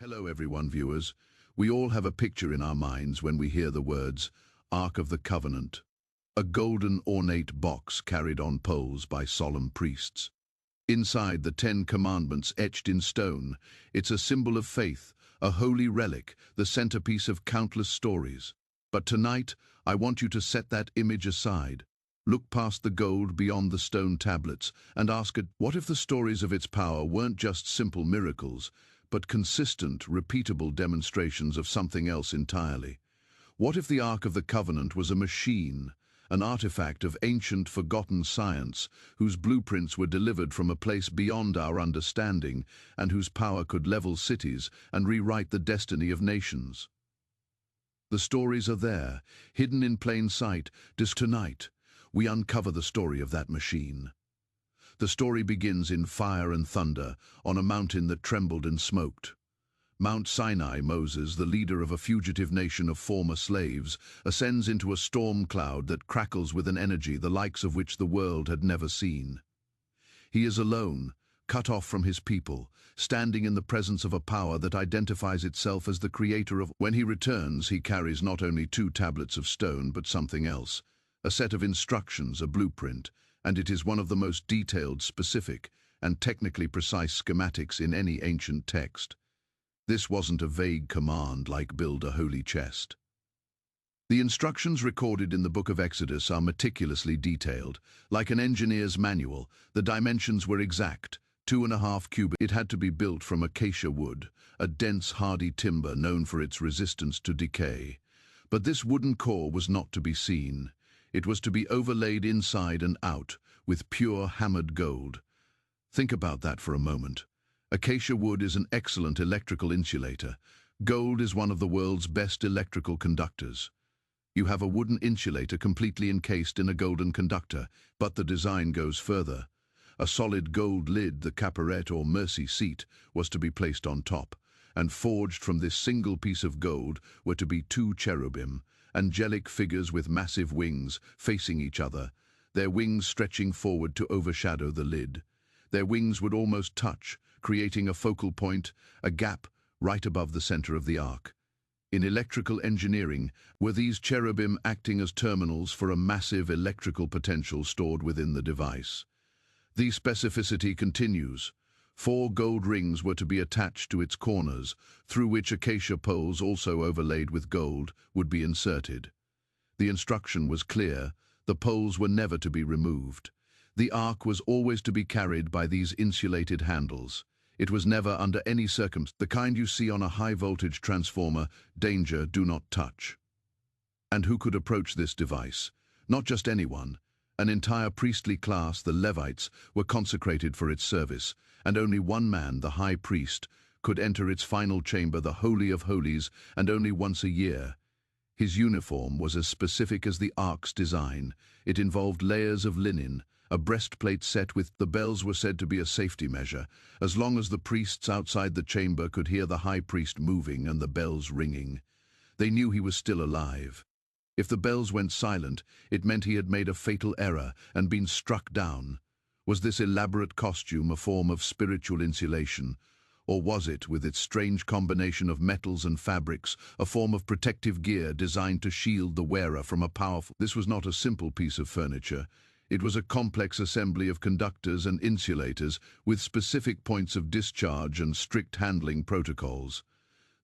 Hello everyone, viewers. We all have a picture in our minds when we hear the words Ark of the Covenant, a golden ornate box carried on poles by solemn priests. Inside, the 10 Commandments etched in stone. It's a symbol of faith, a holy relic, the centerpiece of countless stories. But tonight, I want you to set that image aside. Look past the gold, beyond the stone tablets, and ask it, what if the stories of its power weren't just simple miracles, but consistent, repeatable demonstrations of something else entirely? What if the Ark of the Covenant was a machine, an artifact of ancient, forgotten science, whose blueprints were delivered from a place beyond our understanding, and whose power could level cities and rewrite the destiny of nations? The stories are there, hidden in plain sight. Tonight, we uncover the story of that machine. The story begins in fire and thunder, on a mountain that trembled and smoked. Mount Sinai. Moses, the leader of a fugitive nation of former slaves, ascends into a storm cloud that crackles with an energy the likes of which the world had never seen. He is alone, cut off from his people, standing in the presence of a power that identifies itself as the creator of. When he returns, he carries not only 2 tablets of stone, but something else, a set of instructions, a blueprint, and it is one of the most detailed, specific, and technically precise schematics in any ancient text. This wasn't a vague command like build a holy chest. The instructions recorded in the book of Exodus are meticulously detailed. Like an engineer's manual, the dimensions were exact, 2.5 cubits. It had to be built from acacia wood, a dense, hardy timber known for its resistance to decay. But this wooden core was not to be seen. It was to be overlaid inside and out with pure hammered gold. Think about that for a moment. Acacia wood is an excellent electrical insulator. Gold is one of the world's best electrical conductors. You have a wooden insulator completely encased in a golden conductor, but the design goes further. A solid gold lid, the caporet or mercy seat, was to be placed on top, and forged from this single piece of gold were to be 2 cherubim, angelic figures with massive wings, facing each other, their wings stretching forward to overshadow the lid. Their wings would almost touch, creating a focal point, a gap, right above the center of the ark. In electrical engineering, were these cherubim acting as terminals for a massive electrical potential stored within the device. The specificity continues. 4 gold rings were to be attached to its corners, through which acacia poles, also overlaid with gold, would be inserted. The instruction was clear: the poles were never to be removed. The ark was always to be carried by these insulated handles. It was never under any circumstance the kind you see on a high-voltage transformer. Danger, do not touch. And who could approach this device? Not just anyone. An entire priestly class, the Levites, were consecrated for its service, and only one man, the high priest, could enter its final chamber, the Holy of Holies, and only once a year. His uniform was as specific as the ark's design. It involved layers of linen, a breastplate set with. The bells were said to be a safety measure, as long as the priests outside the chamber could hear the high priest moving and the bells ringing. They knew he was still alive. If the bells went silent, it meant he had made a fatal error and been struck down. Was this elaborate costume a form of spiritual insulation? Or was it, with its strange combination of metals and fabrics, a form of protective gear designed to shield the wearer from a powerful... This was not a simple piece of furniture. It was a complex assembly of conductors and insulators with specific points of discharge and strict handling protocols.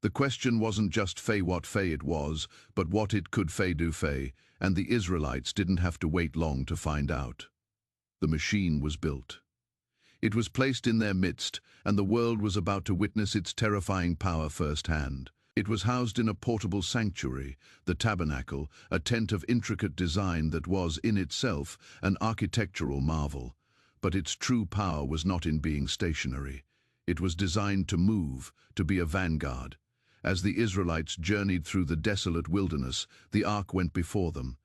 The question wasn't just what it was, but what it could do, and the Israelites didn't have to wait long to find out. The machine was built. It was placed in their midst, and the world was about to witness its terrifying power firsthand. It was housed in a portable sanctuary, the tabernacle, a tent of intricate design that was, in itself, an architectural marvel. But its true power was not in being stationary. It was designed to move, to be a vanguard. As the Israelites journeyed through the desolate wilderness, the ark went before them.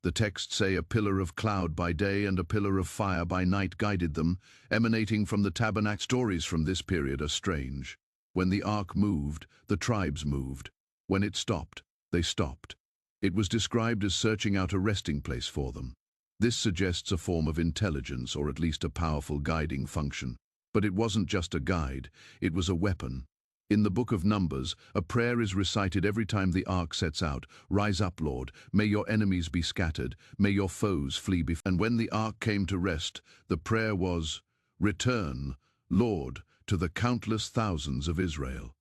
The texts say a pillar of cloud by day and a pillar of fire by night guided them, emanating from the tabernacle. Stories from this period are strange. When the ark moved, the tribes moved. When it stopped, they stopped. It was described as searching out a resting place for them. This suggests a form of intelligence, or at least a powerful guiding function. But it wasn't just a guide, it was a weapon. In the book of Numbers, a prayer is recited every time the ark sets out. Rise up, Lord, may your enemies be scattered, may your foes flee before. And when the ark came to rest, the prayer was, Return, Lord, to the countless thousands of Israel.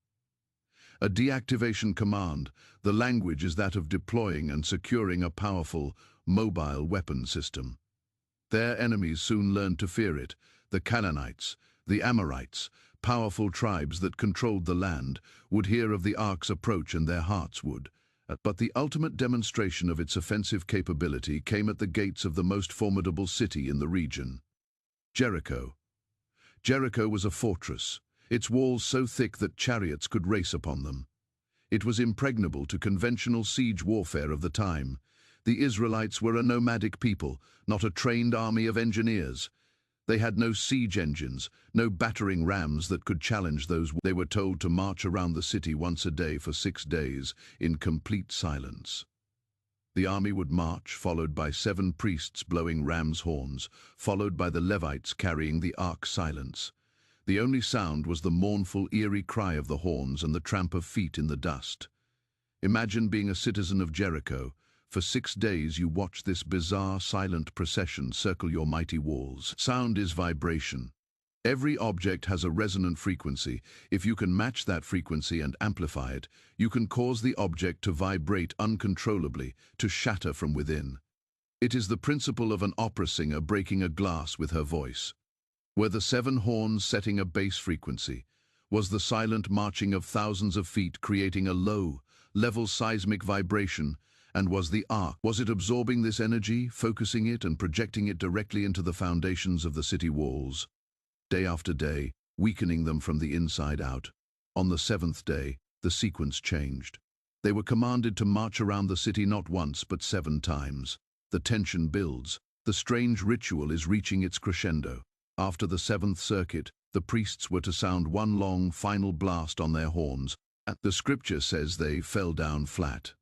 A deactivation command, the language is that of deploying and securing a powerful, mobile weapon system. Their enemies soon learned to fear it. The Canaanites, the Amorites, powerful tribes that controlled the land, would hear of the ark's approach and their hearts would. But the ultimate demonstration of its offensive capability came at the gates of the most formidable city in the region, Jericho. Jericho was a fortress, its walls so thick that chariots could race upon them. It was impregnable to conventional siege warfare of the time. The Israelites were a nomadic people, not a trained army of engineers. They had no siege engines, no battering rams that could challenge those. They were told to march around the city once a day for 6 days, in complete silence. The army would march, followed by 7 priests blowing ram's horns, followed by the Levites carrying the ark's silence. The only sound was the mournful, eerie cry of the horns and the tramp of feet in the dust. Imagine being a citizen of Jericho. For 6 days you watch this bizarre, silent procession circle your mighty walls. Sound is vibration. Every object has a resonant frequency. If you can match that frequency and amplify it, you can cause the object to vibrate uncontrollably, to shatter from within. It is the principle of an opera singer breaking a glass with her voice. Were the 7 horns setting a bass frequency? Was the silent marching of thousands of feet creating a low, level seismic vibration? And was the ark, was it absorbing this energy, focusing it and projecting it directly into the foundations of the city walls? Day after day, weakening them from the inside out. On the 7th day, the sequence changed. They were commanded to march around the city not once but 7 times. The tension builds. The strange ritual is reaching its crescendo. After the 7th circuit, the priests were to sound one long, final blast on their horns. The scripture says they fell down flat.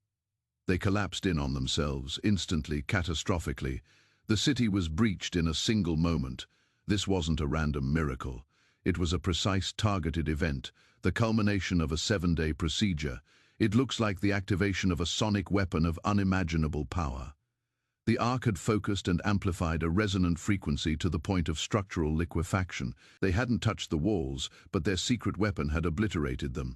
They collapsed in on themselves, instantly, catastrophically. The city was breached in a single moment. This wasn't a random miracle. It was a precise, targeted event, the culmination of a 7-day procedure. It looks like the activation of a sonic weapon of unimaginable power. The ark had focused and amplified a resonant frequency to the point of structural liquefaction. They hadn't touched the walls, but their secret weapon had obliterated them.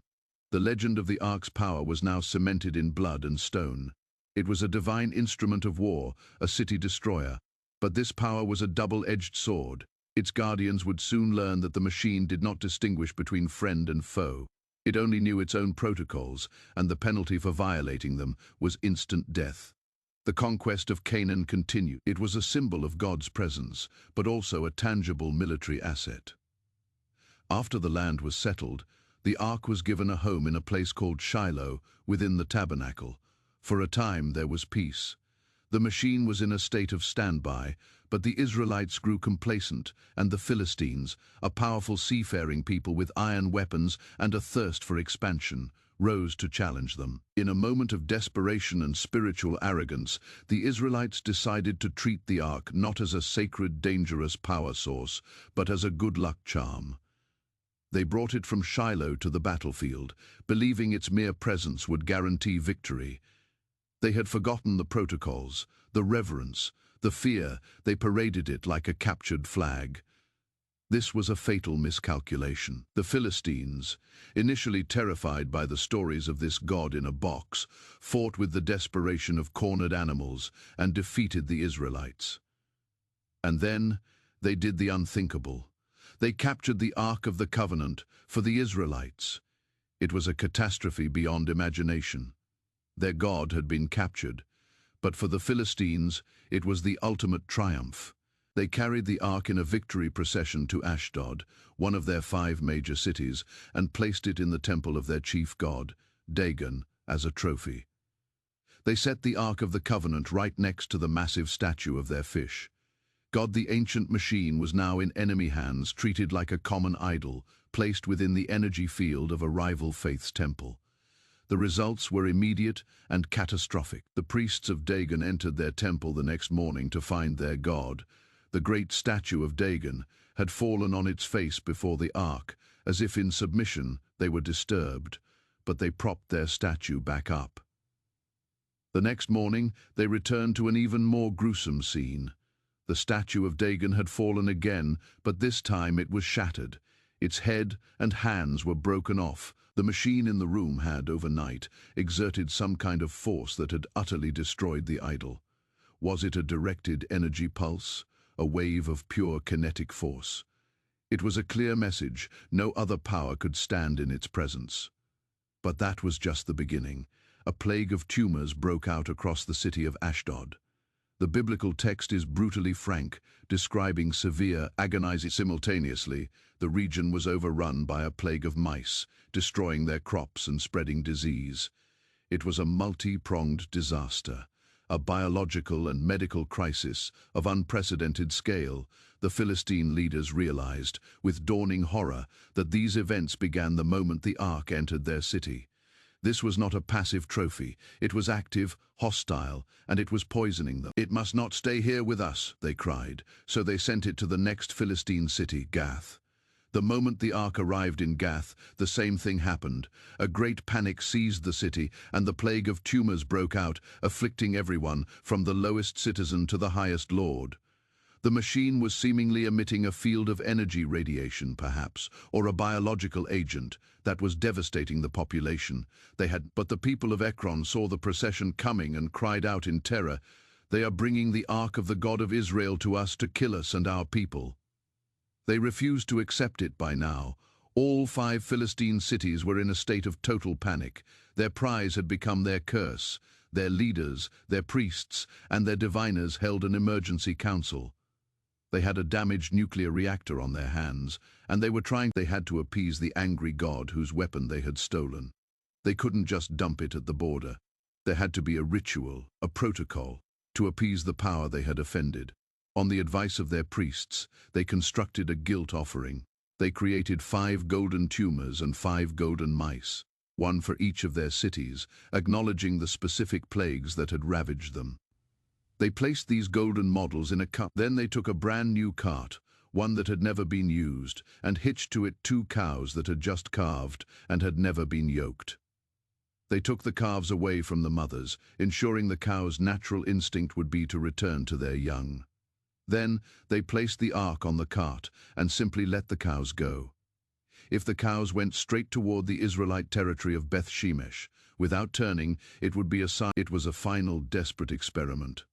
The legend of the ark's power was now cemented in blood and stone. It was a divine instrument of war, a city destroyer. But this power was a double-edged sword. Its guardians would soon learn that the machine did not distinguish between friend and foe. It only knew its own protocols, and the penalty for violating them was instant death. The conquest of Canaan continued. It was a symbol of God's presence, but also a tangible military asset. After the land was settled, the ark was given a home in a place called Shiloh, within the tabernacle. For a time there was peace. The machine was in a state of standby, but the Israelites grew complacent, and the Philistines, a powerful seafaring people with iron weapons and a thirst for expansion, rose to challenge them. In a moment of desperation and spiritual arrogance, the Israelites decided to treat the ark not as a sacred, dangerous power source, but as a good luck charm. They brought it from Shiloh to the battlefield, believing its mere presence would guarantee victory. They had forgotten the protocols, the reverence, the fear. They paraded it like a captured flag. This was a fatal miscalculation. The Philistines, initially terrified by the stories of this god in a box, fought with the desperation of cornered animals and defeated the Israelites. And then they did the unthinkable. They captured the Ark of the Covenant for the Israelites. It was a catastrophe beyond imagination. Their God had been captured, but for the Philistines, it was the ultimate triumph. They carried the Ark in a victory procession to Ashdod, one of their 5 major cities, and placed it in the temple of their chief god, Dagon, as a trophy. They set the Ark of the Covenant right next to the massive statue of their fish. God, the ancient machine, was now in enemy hands, treated like a common idol, placed within the energy field of a rival faith's temple. The results were immediate and catastrophic. The priests of Dagon entered their temple the next morning to find their god. The great statue of Dagon had fallen on its face before the ark, As if in submission, they were disturbed, but they propped their statue back up. The next morning, they returned to an even more gruesome scene. The statue of Dagon had fallen again, but this time it was shattered. Its head and hands were broken off. The machine in the room had, overnight, exerted some kind of force that had utterly destroyed the idol. Was it a directed energy pulse, a wave of pure kinetic force? It was a clear message. No other power could stand in its presence. But that was just the beginning. A plague of tumors broke out across the city of Ashdod. The biblical text is brutally frank, describing severe, agonizing. Simultaneously, the region was overrun by a plague of mice, destroying their crops and spreading disease. It was a multi-pronged disaster, a biological and medical crisis of unprecedented scale. The Philistine leaders realized, with dawning horror, that these events began the moment the ark entered their city. This was not a passive trophy. It was active, hostile, and it was poisoning them. "It must not stay here with us," they cried, so they sent it to the next Philistine city, Gath. The moment the ark arrived in Gath, the same thing happened. A great panic seized the city, and the plague of tumors broke out, afflicting everyone, from the lowest citizen to the highest lord. The machine was seemingly emitting a field of energy radiation, perhaps, or a biological agent that was devastating the population. But the people of Ekron saw the procession coming and cried out in terror, "They are bringing the ark of the God of Israel to us to kill us and our people." They refused to accept it by now. All 5 Philistine cities were in a state of total panic. Their prize had become their curse. Their leaders, their priests, and their diviners held an emergency council. They had a damaged nuclear reactor on their hands, and they had to appease the angry god whose weapon they had stolen. They couldn't just dump it at the border. There had to be a ritual, a protocol, to appease the power they had offended. On the advice of their priests, they constructed a guilt offering. They created 5 golden tumors and 5 golden mice, one for each of their cities, acknowledging the specific plagues that had ravaged them. They placed these golden models in a cup. Then they took a brand new cart, one that had never been used, and hitched to it 2 cows that had just calved and had never been yoked. They took the calves away from the mothers, ensuring the cows' natural instinct would be to return to their young. Then they placed the ark on the cart and simply let the cows go. If the cows went straight toward the Israelite territory of Beth Shemesh, without turning, it would be a sign. It was a final, desperate experiment.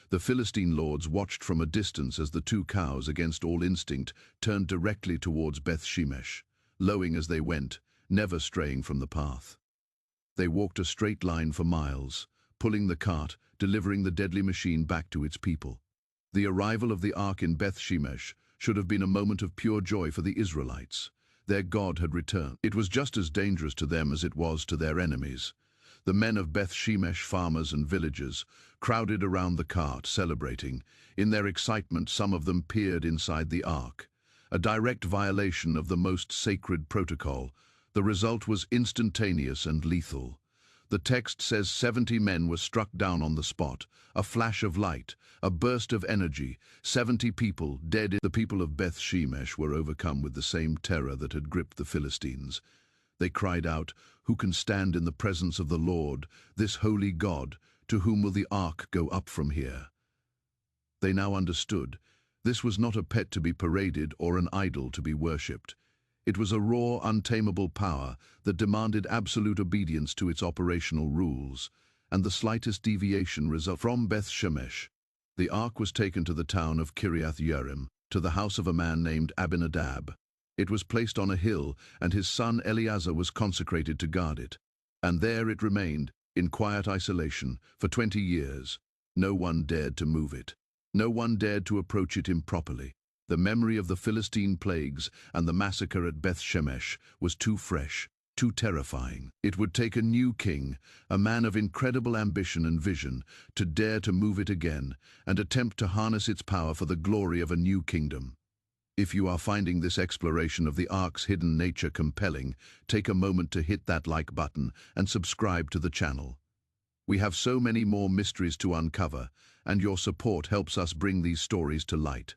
The Philistine lords watched from a distance as the 2 cows, against all instinct, turned directly towards Beth Shemesh, lowing as they went, never straying from the path. They walked a straight line for miles, pulling the cart, delivering the deadly machine back to its people. The arrival of the ark in Beth Shemesh should have been a moment of pure joy for the Israelites. Their God had returned. It was just as dangerous to them as it was to their enemies. The men of Beth Shemesh, farmers and villagers, crowded around the cart, celebrating. In their excitement, some of them peered inside the ark. A direct violation of the most sacred protocol. The result was instantaneous and lethal. The text says 70 men were struck down on the spot. A flash of light, a burst of energy, 70 people dead. The people of Beth Shemesh were overcome with the same terror that had gripped the Philistines. They cried out, "Who can stand in the presence of the Lord, this holy God? To whom will the ark go up from here?" They now understood. This was not a pet to be paraded or an idol to be worshipped. It was a raw, untamable power that demanded absolute obedience to its operational rules, and the slightest deviation resulted. From Beth Shemesh, the ark was taken to the town of Kiriath Yearim, to the house of a man named Abinadab. It was placed on a hill, and his son Eleazar was consecrated to guard it. And there it remained, in quiet isolation, for 20 years. No one dared to move it. No one dared to approach it improperly. The memory of the Philistine plagues and the massacre at Beth Shemesh was too fresh, too terrifying. It would take a new king, a man of incredible ambition and vision, to dare to move it again and attempt to harness its power for the glory of a new kingdom. If you are finding this exploration of the ark's hidden nature compelling, take a moment to hit that like button and subscribe to the channel. We have so many more mysteries to uncover, and your support helps us bring these stories to light.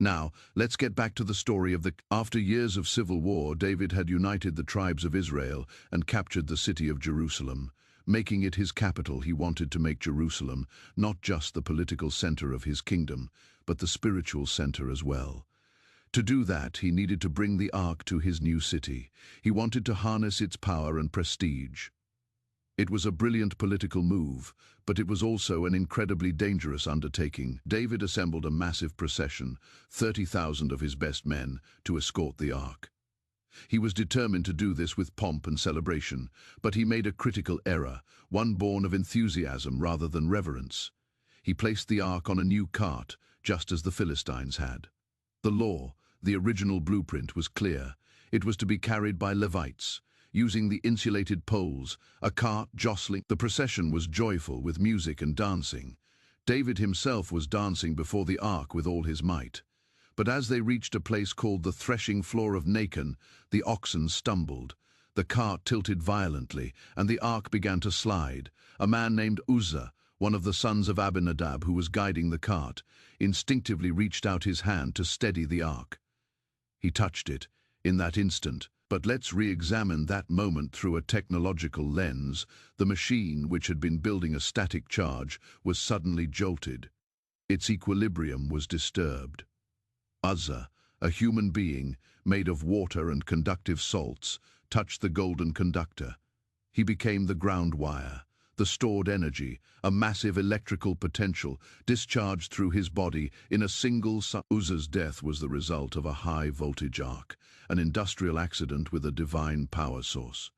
Now, let's get back to the story of the... After years of civil war, David had united the tribes of Israel and captured the city of Jerusalem. Making it his capital, he wanted to make Jerusalem not just the political center of his kingdom, but the spiritual center as well. To do that, he needed to bring the ark to his new city. He wanted to harness its power and prestige. It was a brilliant political move, but it was also an incredibly dangerous undertaking. David assembled a massive procession, 30,000 of his best men, to escort the ark. He was determined to do this with pomp and celebration, but he made a critical error, one born of enthusiasm rather than reverence. He placed the ark on a new cart, just as the Philistines had. The law, the original blueprint, was clear. It was to be carried by Levites, using the insulated poles, a cart jostling. The procession was joyful with music and dancing. David himself was dancing before the ark with all his might. But as they reached a place called the threshing floor of Nacon, the oxen stumbled. The cart tilted violently, and the ark began to slide. A man named Uzzah, one of the sons of Abinadab who was guiding the cart, instinctively reached out his hand to steady the ark. He touched it in that instant. But let's re-examine that moment through a technological lens. The machine, which had been building a static charge, was suddenly jolted. Its equilibrium was disturbed. Uzzah, a human being made of water and conductive salts, touched the golden conductor. He became the ground wire, the stored energy, a massive electrical potential discharged through his body in a single... Uzzah's death was the result of a high-voltage arc, an industrial accident with a divine power source.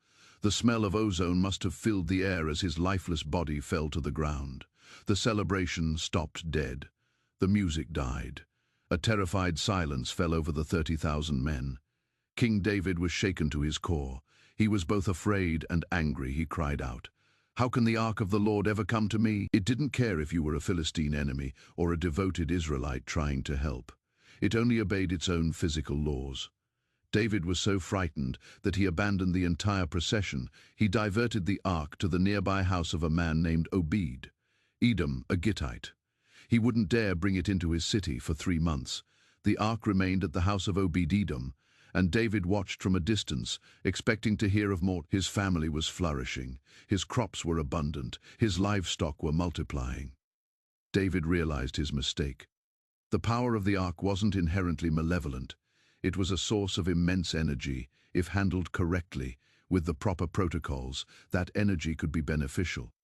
The smell of ozone must have filled the air as his lifeless body fell to the ground. The celebration stopped dead. The music died. A terrified silence fell over the 30,000 men. King David was shaken to his core. He was both afraid and angry. He cried out, "How can the ark of the Lord ever come to me?" It didn't care if you were a Philistine enemy or a devoted Israelite trying to help. It only obeyed its own physical laws. David was so frightened that he abandoned the entire procession. He diverted the ark to the nearby house of a man named Obed, Edom, a Gittite. He wouldn't dare bring it into his city for 3 months. The ark remained at the house of Obed-Edom, and David watched from a distance, expecting to hear of more. His family was flourishing. His crops were abundant. His livestock were multiplying. David realized his mistake. The power of the ark wasn't inherently malevolent. It was a source of immense energy. If handled correctly, with the proper protocols, that energy could be beneficial.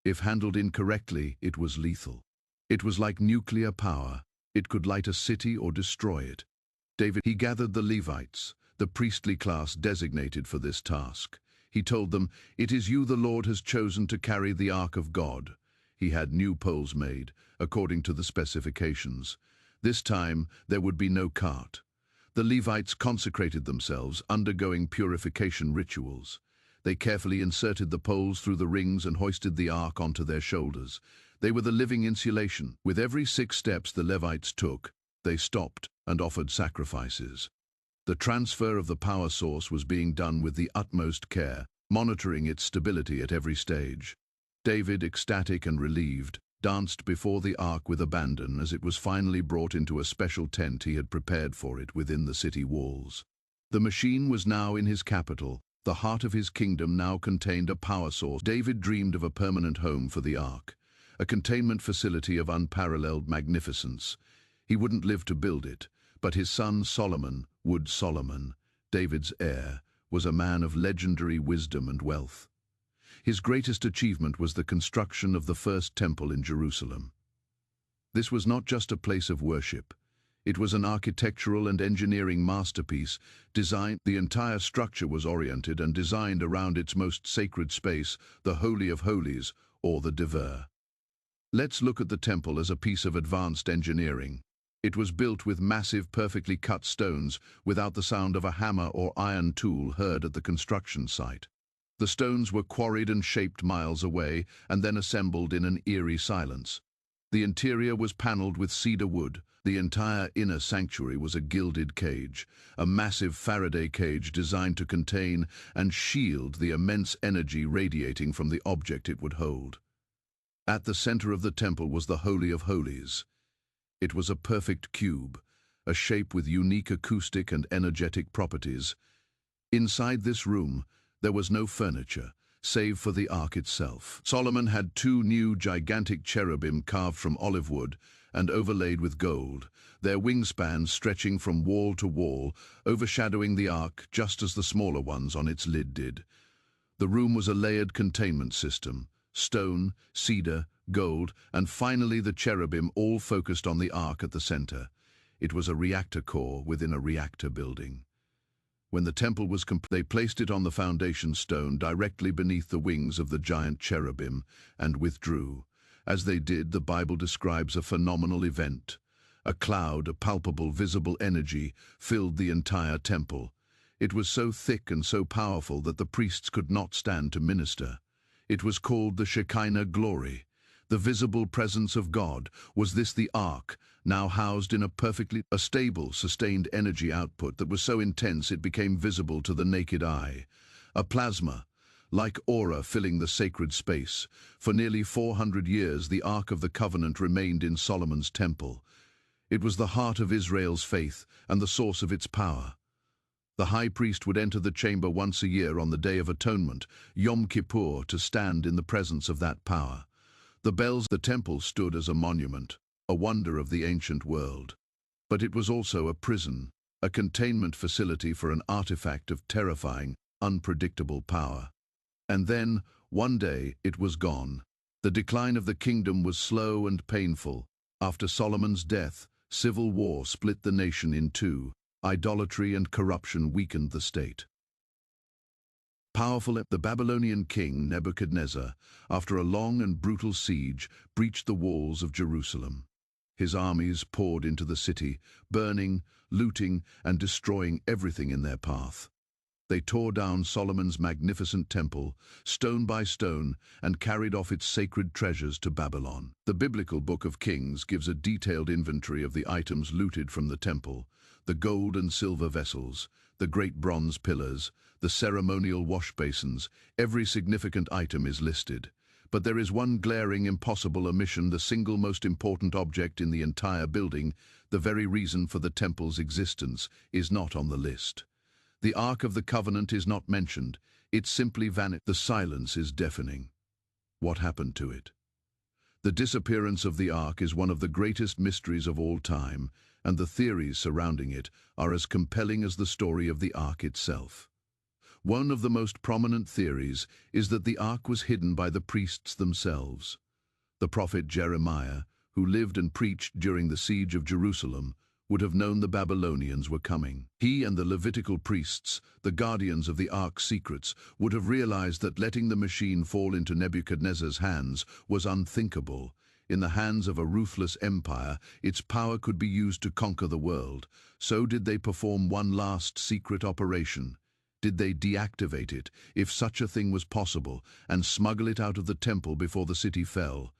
If handled incorrectly, it was lethal. It was like nuclear power. It could light a city or destroy it. He gathered the Levites, the priestly class designated for this task. He told them, "It is you the Lord has chosen to carry the ark of God." He had new poles made, according to the specifications. This time, there would be no cart. The Levites consecrated themselves, undergoing purification rituals. They carefully inserted the poles through the rings and hoisted the ark onto their shoulders. They were the living insulation. With every 6 steps the Levites took, they stopped and offered sacrifices. The transfer of the power source was being done with the utmost care, monitoring its stability at every stage. David, ecstatic and relieved, danced before the ark with abandon as it was finally brought into a special tent he had prepared for it within the city walls. The machine was now in his capital. The heart of his kingdom now contained a power source. David dreamed of a permanent home for the ark, a containment facility of unparalleled magnificence. He wouldn't live to build it, but his son Solomon, David's heir, was a man of legendary wisdom and wealth. His greatest achievement was the construction of the first temple in Jerusalem. This was not just a place of worship. It was an architectural and engineering masterpiece designed. The entire structure was oriented and designed around its most sacred space, the Holy of Holies, or the Diver. Let's look at the temple as a piece of advanced engineering. It was built with massive, perfectly cut stones without the sound of a hammer or iron tool heard at the construction site. The stones were quarried and shaped miles away and then assembled in an eerie silence. The interior was paneled with cedar wood. The entire inner sanctuary was a gilded cage, a massive Faraday cage designed to contain and shield the immense energy radiating from the object it would hold. At the center of the temple was the Holy of Holies. It was a perfect cube, a shape with unique acoustic and energetic properties. Inside this room, there was no furniture, save for the ark itself. Solomon had two new gigantic cherubim carved from olive wood and overlaid with gold, their wingspans stretching from wall to wall, overshadowing the ark just as the smaller ones on its lid did. The room was a layered containment system: stone, cedar, gold, and finally the cherubim, all focused on the ark at the center. It was a reactor core within a reactor building. When the temple was complete, they placed it on the foundation stone directly beneath the wings of the giant cherubim and withdrew. As they did, the Bible describes a phenomenal event. A cloud, a palpable, visible energy, filled the entire temple. It was so thick and so powerful that the priests could not stand to minister. It was called the Shekinah glory, the visible presence of God. Was this the ark, now housed in a stable, sustained energy output that was so intense it became visible to the naked eye? A plasma, like aura, filling the sacred space. For nearly 400 years, the Ark of the Covenant remained in Solomon's temple. It was the heart of Israel's faith and the source of its power. The high priest would enter the chamber once a year on the Day of Atonement, Yom Kippur, to stand in the presence of that power. The temple stood as a monument, a wonder of the ancient world. But it was also a prison, a containment facility for an artifact of terrifying, unpredictable power. And then, one day, it was gone. The decline of the kingdom was slow and painful. After Solomon's death, civil war split the nation in two. Idolatry and corruption weakened the state. The Babylonian king Nebuchadnezzar, after a long and brutal siege, breached the walls of Jerusalem. His armies poured into the city, burning, looting, and destroying everything in their path. They tore down Solomon's magnificent temple, stone by stone, and carried off its sacred treasures to Babylon. The biblical Book of Kings gives a detailed inventory of the items looted from the temple: the gold and silver vessels, the great bronze pillars, the ceremonial wash basins. Every significant item is listed. But there is one glaring, impossible omission: the single most important object in the entire building, the very reason for the temple's existence, is not on the list. The Ark of the Covenant is not mentioned. It simply vanished. The silence is deafening. What happened to it? The disappearance of the Ark is one of the greatest mysteries of all time, and the theories surrounding it are as compelling as the story of the Ark itself. One of the most prominent theories is that the Ark was hidden by the priests themselves. The prophet Jeremiah, who lived and preached during the siege of Jerusalem, would have known the Babylonians were coming. He and the Levitical priests, the guardians of the Ark's secrets, would have realized that letting the machine fall into Nebuchadnezzar's hands was unthinkable. In the hands of a ruthless empire, its power could be used to conquer the world. So did they perform one last secret operation? Did they deactivate it, if such a thing was possible, and smuggle it out of the temple before the city fell?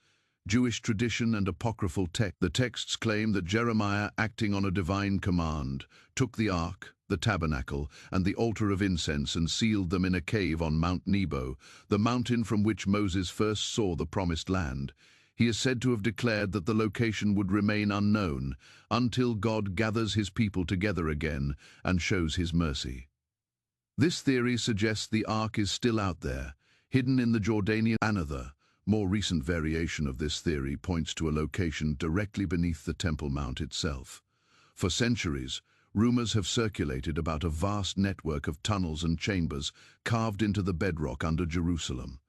Jewish tradition and apocryphal text. The texts claim that Jeremiah, acting on a divine command, took the ark, the tabernacle, and the altar of incense and sealed them in a cave on Mount Nebo, the mountain from which Moses first saw the promised land. He is said to have declared that the location would remain unknown until God gathers his people together again and shows his mercy. This theory suggests the ark is still out there, hidden in the Jordanian. Another, more recent variation of this theory points to a location directly beneath the Temple Mount itself. For centuries, rumors have circulated about a vast network of tunnels and chambers carved into the bedrock under Jerusalem.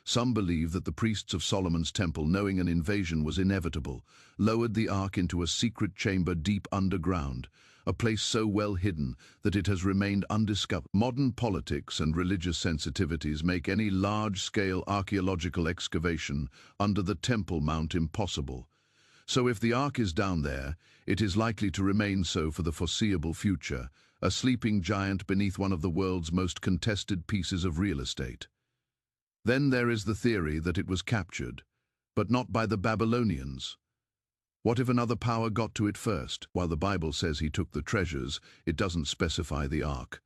Some believe that the priests of Solomon's temple, knowing an invasion was inevitable, lowered the ark into a secret chamber deep underground, a place so well hidden that it has remained undiscovered. Modern politics and religious sensitivities make any large-scale archaeological excavation under the Temple Mount impossible. So if the ark is down there, it is likely to remain so for the foreseeable future, a sleeping giant beneath one of the world's most contested pieces of real estate. Then there is the theory that it was captured, but not by the Babylonians. What if another power got to it first? While the Bible says he took the treasures, it doesn't specify the ark.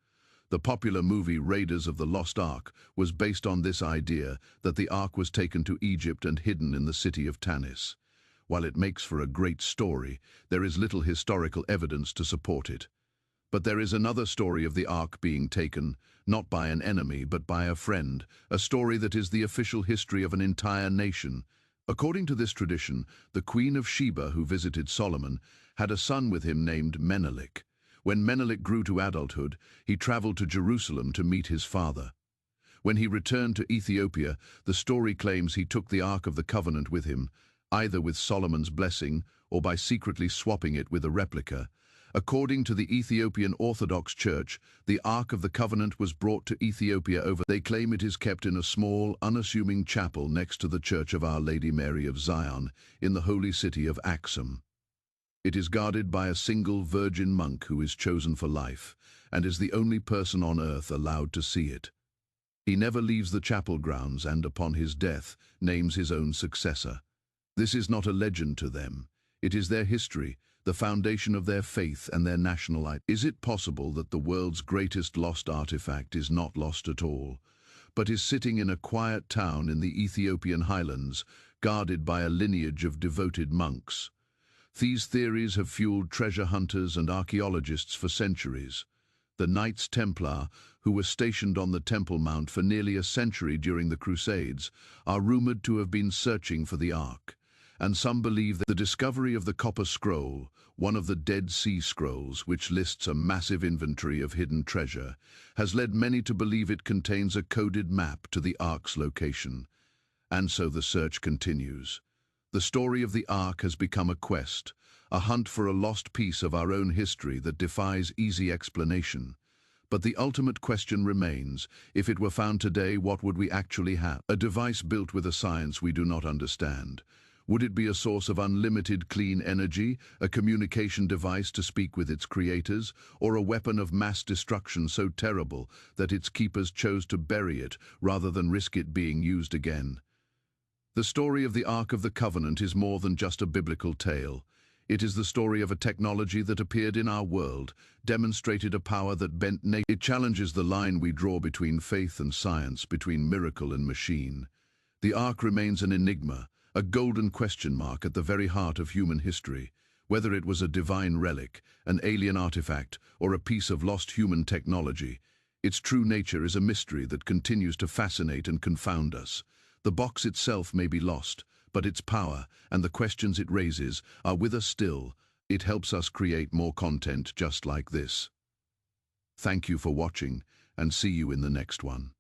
The popular movie Raiders of the Lost Ark was based on this idea that the ark was taken to Egypt and hidden in the city of Tanis. While it makes for a great story, there is little historical evidence to support it. But there is another story of the Ark being taken, not by an enemy, but by a friend, a story that is the official history of an entire nation. According to this tradition, the Queen of Sheba, who visited Solomon, had a son with him named Menelik. When Menelik grew to adulthood, he traveled to Jerusalem to meet his father. When he returned to Ethiopia, the story claims he took the Ark of the Covenant with him, either with Solomon's blessing or by secretly swapping it with a replica. According to the Ethiopian Orthodox Church, the Ark of the Covenant was brought to Ethiopia over. They claim it is kept in a small, unassuming chapel next to the Church of Our Lady Mary of Zion in the holy city of Axum. It is guarded by a single virgin monk who is chosen for life and is the only person on earth allowed to see it. He never leaves the chapel grounds and, upon his death, names his own successor. This is not a legend to them. It is their history, the foundation of their faith and their national identity. Is it possible that the world's greatest lost artifact is not lost at all, but is sitting in a quiet town in the Ethiopian highlands, guarded by a lineage of devoted monks? These theories have fueled treasure hunters and archaeologists for centuries. The Knights Templar, who were stationed on the Temple Mount for nearly a century during the Crusades, are rumored to have been searching for the Ark, and some believe that the discovery of the Copper Scroll, one of the Dead Sea Scrolls, which lists a massive inventory of hidden treasure, has led many to believe it contains a coded map to the Ark's location. And so the search continues. The story of the Ark has become a quest, a hunt for a lost piece of our own history that defies easy explanation. But the ultimate question remains: if it were found today, what would we actually have? A device built with a science we do not understand. Would it be a source of unlimited clean energy, a communication device to speak with its creators, or a weapon of mass destruction so terrible that its keepers chose to bury it rather than risk it being used again? The story of the Ark of the Covenant is more than just a biblical tale. It is the story of a technology that appeared in our world, demonstrated a power that bent nature. It challenges the line we draw between faith and science, between miracle and machine. The Ark remains an enigma, a golden question mark at the very heart of human history. Whether it was a divine relic, an alien artifact, or a piece of lost human technology, its true nature is a mystery that continues to fascinate and confound us. The box itself may be lost, but its power and the questions it raises are with us still. It helps us create more content just like this. Thank you for watching, and see you in the next one.